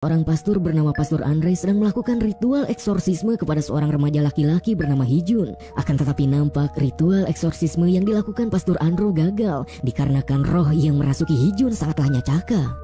Orang pastor bernama Pastor Andre sedang melakukan ritual eksorsisme kepada seorang remaja laki-laki bernama Hijun. Akan tetapi nampak ritual eksorsisme yang dilakukan Pastor Andro gagal dikarenakan roh yang merasuki Hijun sangatlah nyacaka.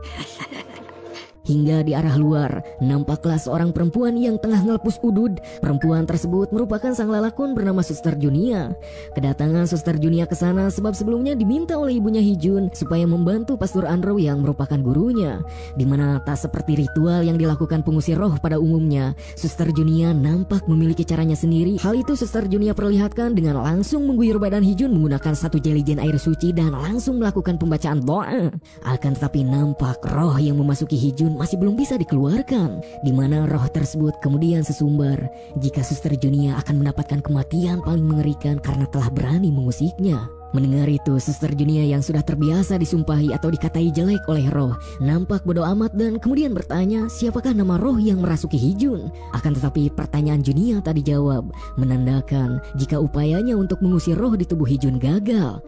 Hingga di arah luar, nampaklah seorang perempuan yang tengah ngelepus udud. Perempuan tersebut merupakan sang lalakon bernama Suster Junia. Kedatangan Suster Junia ke sana sebab sebelumnya diminta oleh ibunya Hijun supaya membantu Pastor Andro yang merupakan gurunya. Dimana tak seperti ritual yang dilakukan pengusir roh pada umumnya, Suster Junia nampak memiliki caranya sendiri. Hal itu Suster Junia perlihatkan dengan langsung mengguyur badan Hijun menggunakan satu jeligen air suci dan langsung melakukan pembacaan doa. Akan tetapi nampak roh yang memasuki Hijun masih belum bisa dikeluarkan, di mana roh tersebut kemudian sesumbar jika Suster Junia akan mendapatkan kematian paling mengerikan karena telah berani mengusiknya. Mendengar itu, Suster Junia yang sudah terbiasa disumpahi atau dikatai jelek oleh roh nampak bodoh amat dan kemudian bertanya siapakah nama roh yang merasuki Hijun. Akan tetapi pertanyaan Junia tak dijawab, menandakan jika upayanya untuk mengusir roh di tubuh Hijun gagal.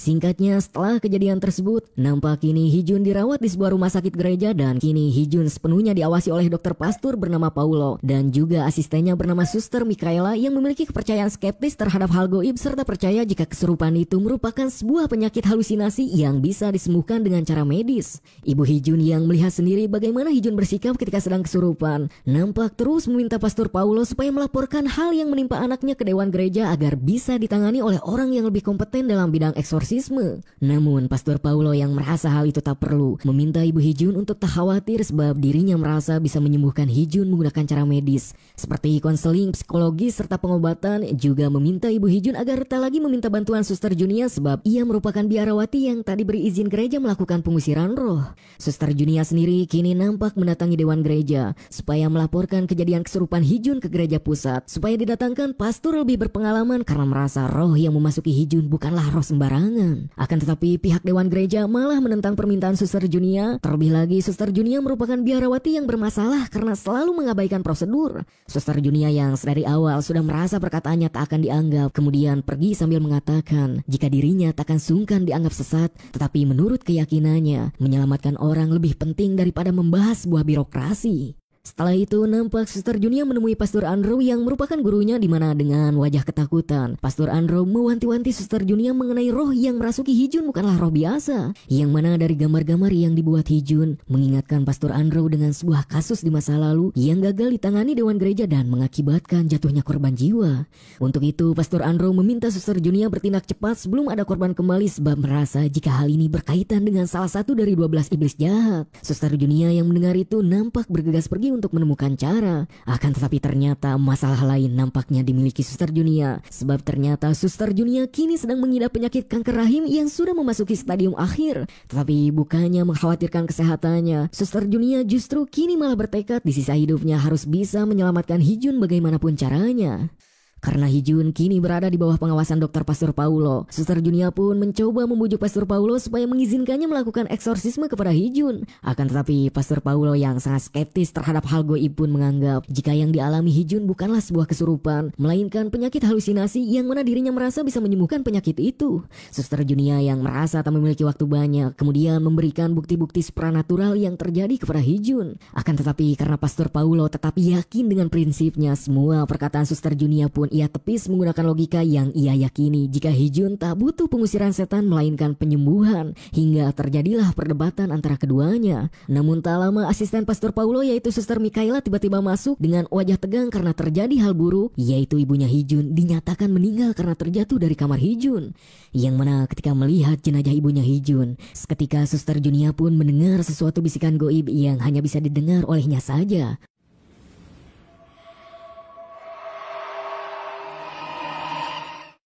Singkatnya, setelah kejadian tersebut, nampak kini Hijun dirawat di sebuah rumah sakit gereja dan kini Hijun sepenuhnya diawasi oleh dokter pastor bernama Paulo dan juga asistennya bernama Suster Mikaela yang memiliki kepercayaan skeptis terhadap hal goib serta percaya jika kesurupan itu merupakan sebuah penyakit halusinasi yang bisa disembuhkan dengan cara medis. Ibu Hijun yang melihat sendiri bagaimana Hijun bersikap ketika sedang kesurupan, nampak terus meminta Pastor Paulo supaya melaporkan hal yang menimpa anaknya ke dewan gereja agar bisa ditangani oleh orang yang lebih kompeten dalam bidang eksorsis. Namun Pastor Paulo yang merasa hal itu tak perlu meminta Ibu Hijun untuk tak khawatir sebab dirinya merasa bisa menyembuhkan Hijun menggunakan cara medis seperti konseling psikologis serta pengobatan. Juga meminta Ibu Hijun agar tak lagi meminta bantuan Suster Junia sebab ia merupakan biarawati yang tak diberi izin gereja melakukan pengusiran roh. Suster Junia sendiri kini nampak mendatangi dewan gereja supaya melaporkan kejadian kesurupan Hijun ke gereja pusat supaya didatangkan pastor lebih berpengalaman karena merasa roh yang memasuki Hijun bukanlah roh sembarangan. Akan tetapi pihak dewan gereja malah menentang permintaan Suster Junia. Terlebih lagi Suster Junia merupakan biarawati yang bermasalah karena selalu mengabaikan prosedur. Suster Junia yang sedari awal sudah merasa perkataannya tak akan dianggap kemudian pergi sambil mengatakan jika dirinya tak akan sungkan dianggap sesat, tetapi menurut keyakinannya menyelamatkan orang lebih penting daripada membahas sebuah birokrasi. Setelah itu nampak Suster Junia menemui Pastor Andro yang merupakan gurunya di mana dengan wajah ketakutan Pastor Andro mewanti-wanti Suster Junia mengenai roh yang merasuki Hijun bukanlah roh biasa, yang mana dari gambar-gambar yang dibuat Hijun mengingatkan Pastor Andro dengan sebuah kasus di masa lalu yang gagal ditangani dewan gereja dan mengakibatkan jatuhnya korban jiwa. Untuk itu Pastor Andro meminta Suster Junia bertindak cepat sebelum ada korban kembali sebab merasa jika hal ini berkaitan dengan salah satu dari 12 iblis jahat. Suster Junia yang mendengar itu nampak bergegas pergi untuk menemukan cara. Akan tetapi ternyata masalah lain nampaknya dimiliki Suster Junia sebab ternyata Suster Junia kini sedang mengidap penyakit kanker rahim yang sudah memasuki stadium akhir. Tetapi bukannya mengkhawatirkan kesehatannya, Suster Junia justru kini malah bertekad di sisa hidupnya harus bisa menyelamatkan Hijun bagaimanapun caranya. Karena Hijun kini berada di bawah pengawasan dokter Pastor Paulo, Suster Junia pun mencoba membujuk Pastor Paulo supaya mengizinkannya melakukan eksorsisme kepada Hijun. Akan tetapi Pastor Paulo yang sangat skeptis terhadap hal goib pun menganggap jika yang dialami Hijun bukanlah sebuah kesurupan, melainkan penyakit halusinasi yang mana dirinya merasa bisa menyembuhkan penyakit itu. Suster Junia yang merasa tak memiliki waktu banyak kemudian memberikan bukti-bukti supranatural yang terjadi kepada Hijun. Akan tetapi karena Pastor Paulo tetap yakin dengan prinsipnya, semua perkataan Suster Junia pun ia tepis menggunakan logika yang ia yakini jika Hijun tak butuh pengusiran setan melainkan penyembuhan, hingga terjadilah perdebatan antara keduanya. Namun tak lama asisten Pastor Paulo yaitu Suster Mikaela tiba-tiba masuk dengan wajah tegang karena terjadi hal buruk, yaitu ibunya Hijun dinyatakan meninggal karena terjatuh dari kamar Hijun. Yang mana ketika melihat jenazah ibunya Hijun, seketika Suster Junia pun mendengar sesuatu bisikan goib yang hanya bisa didengar olehnya saja.